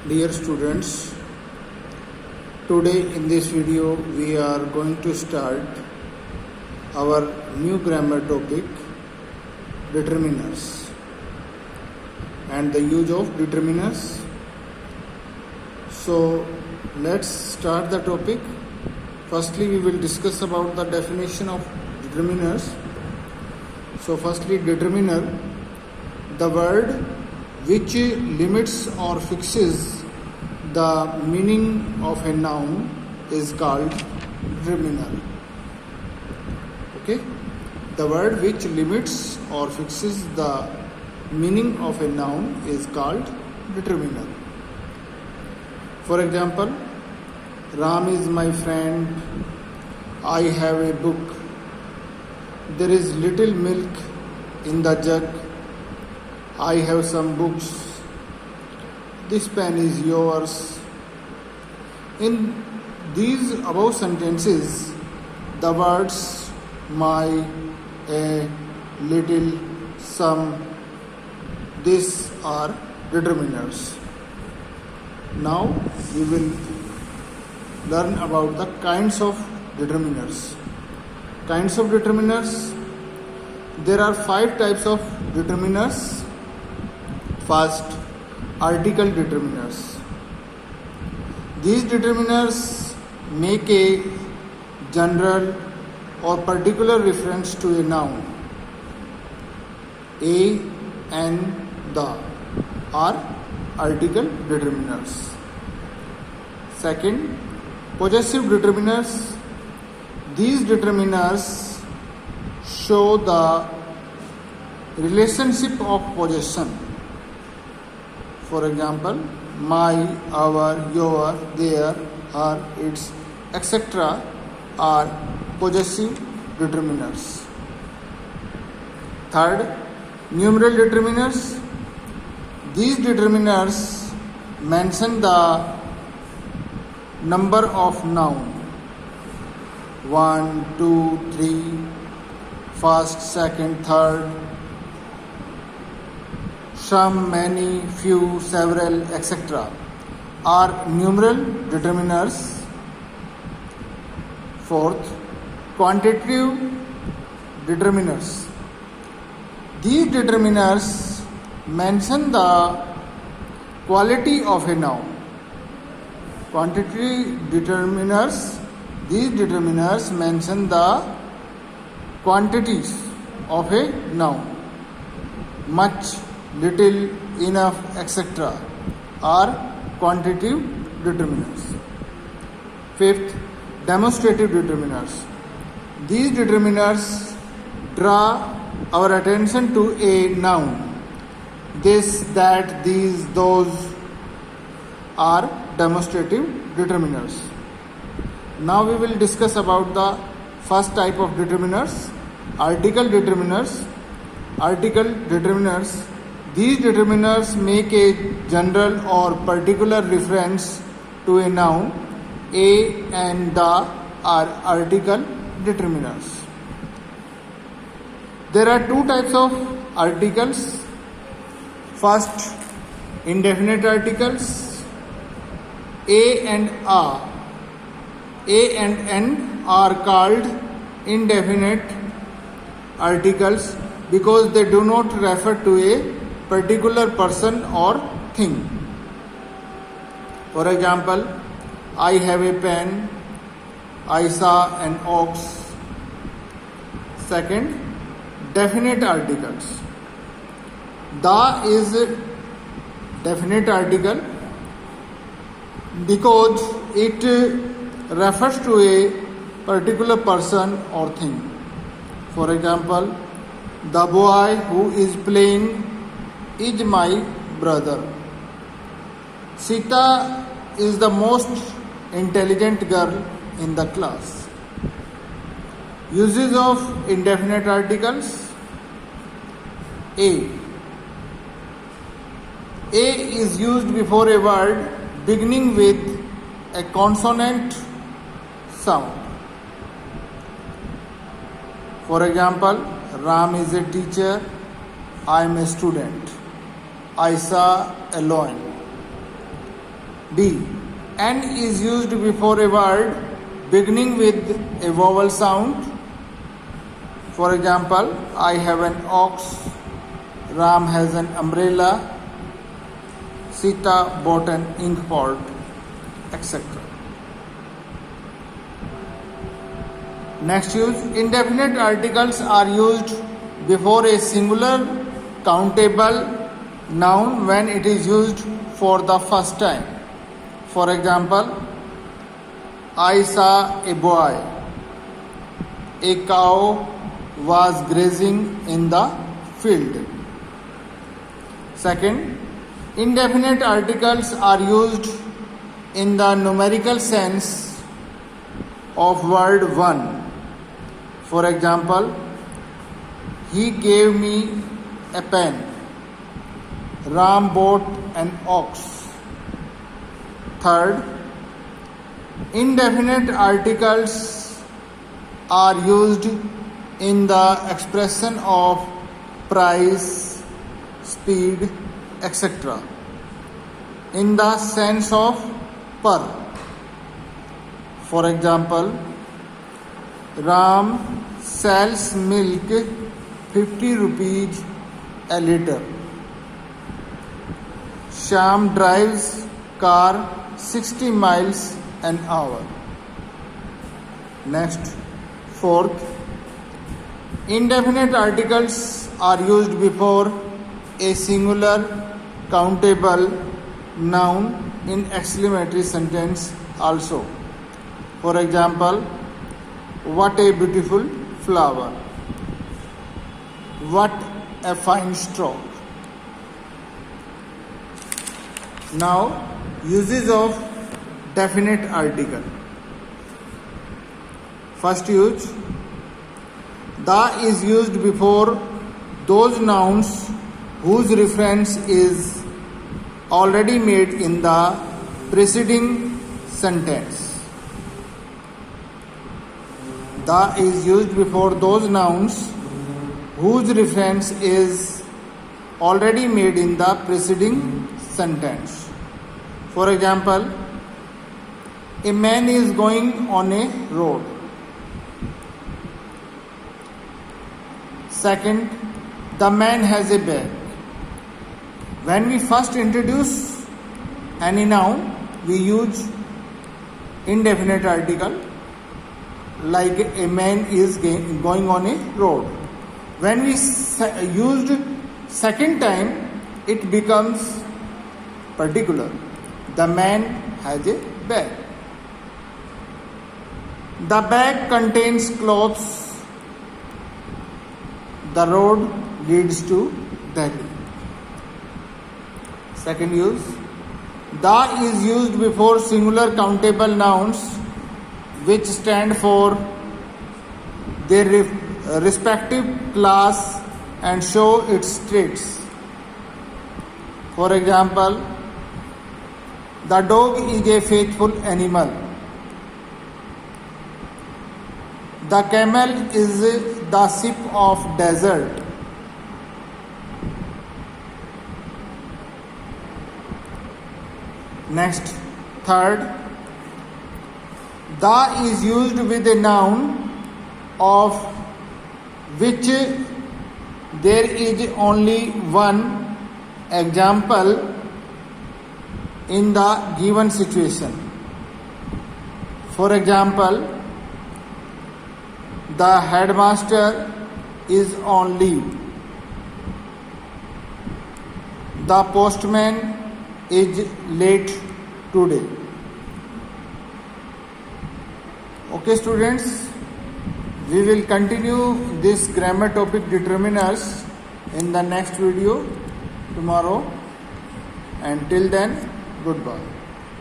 Dear students, today in this video we are going to start our new grammar topic, determiners and the use of determiners. So let's start the topic. Firstly, we will discuss about the definition of determiners. So firstly, determiner, the word which limits or fixes the meaning of a noun is called determiner. Okay, the word which limits or fixes the meaning of a noun is called determiner. For example, Ram is my friend, I have a book, there is little milk in the jug, I have some books, this pen is yours. In these above sentences, the words my, a, little, some, these are determiners. Now we will learn about the kinds of determiners. Kinds of determiners. There are 5 types of determiners. First, article determiners. These determiners make a general or particular reference to a noun. A and the are article determiners. Second, possessive determiners. These determiners show the relationship of possession. For example, my, our, your, their, her, its, etc. are possessive determiners. Third, numeral determiners. These determiners mention the number of noun 1, 2, 3, first, second, third, some, many, few, several, etc. are numeral determiners. Fourth, quantitative determiners. These determiners mention the quality of a noun. Quantitative determiners, these determiners mention the quantities of a noun. Much, little, enough, etc. are quantitative determiners. Fifth, demonstrative determiners. These determiners draw our attention to a noun. This, that, these, those are demonstrative determiners. Now we will discuss about the first type of determiners, article determiners. Article determiners. These determiners make a general or particular reference to a noun. A and the are article determiners. There are 2 types of articles. First, indefinite articles. A and a. A and n are called indefinite articles because they do not refer to a particular person or thing. For example, I have a pen, I saw an ox. Second, definite articles. The is a definite article because it refers to a particular person or thing. For example, the boy who is playing is my brother. Sita is the most intelligent girl in the class. Uses of indefinite articles. A. A is used before a word beginning with a consonant sound. For example, Ram is a teacher, I am a student. I saw a lion. D. N is used before a word beginning with a vowel sound. For example, I have an ox, Ram has an umbrella, Sita bought an ink pot, etc. Next use, indefinite articles are used before a singular countable noun when it is used for the first time. For example, I saw a boy. A cow was grazing in the field. Second, indefinite articles are used in the numerical sense of word one. For example, he gave me a pen. Ram bought an ox. Third, indefinite articles are used in the expression of price, speed, etc. in the sense of per. For example, Ram sells milk 50 rupees a liter. Shyam drives car 60 miles an hour. Next, fourth, indefinite articles are used before a singular countable noun in exclamatory sentence also. For example, what a beautiful flower. What a fine stroke. Now, uses of definite article. First use, the is used before those nouns whose reference is already made in the preceding sentence. The is used before those nouns whose reference is already made in the preceding sentence. For example, a man is going on a road. Second, the man has a bag. When we first introduce any noun, we use indefinite article like a man is going on a road. When we used second time, it becomes particular. The man has a bag. The bag contains clothes. The road leads to Delhi. Second use, the is used before singular countable nouns which stand for their respective class and show its traits. For example, the dog is a faithful animal. The camel is the sip of desert. Next, third, the is used with a noun of which there is only one example in the given situation. For example, the headmaster is on leave. The postman is late today. Okay, students, we will continue this grammar topic determiners in the next video tomorrow, and till then, goodbye.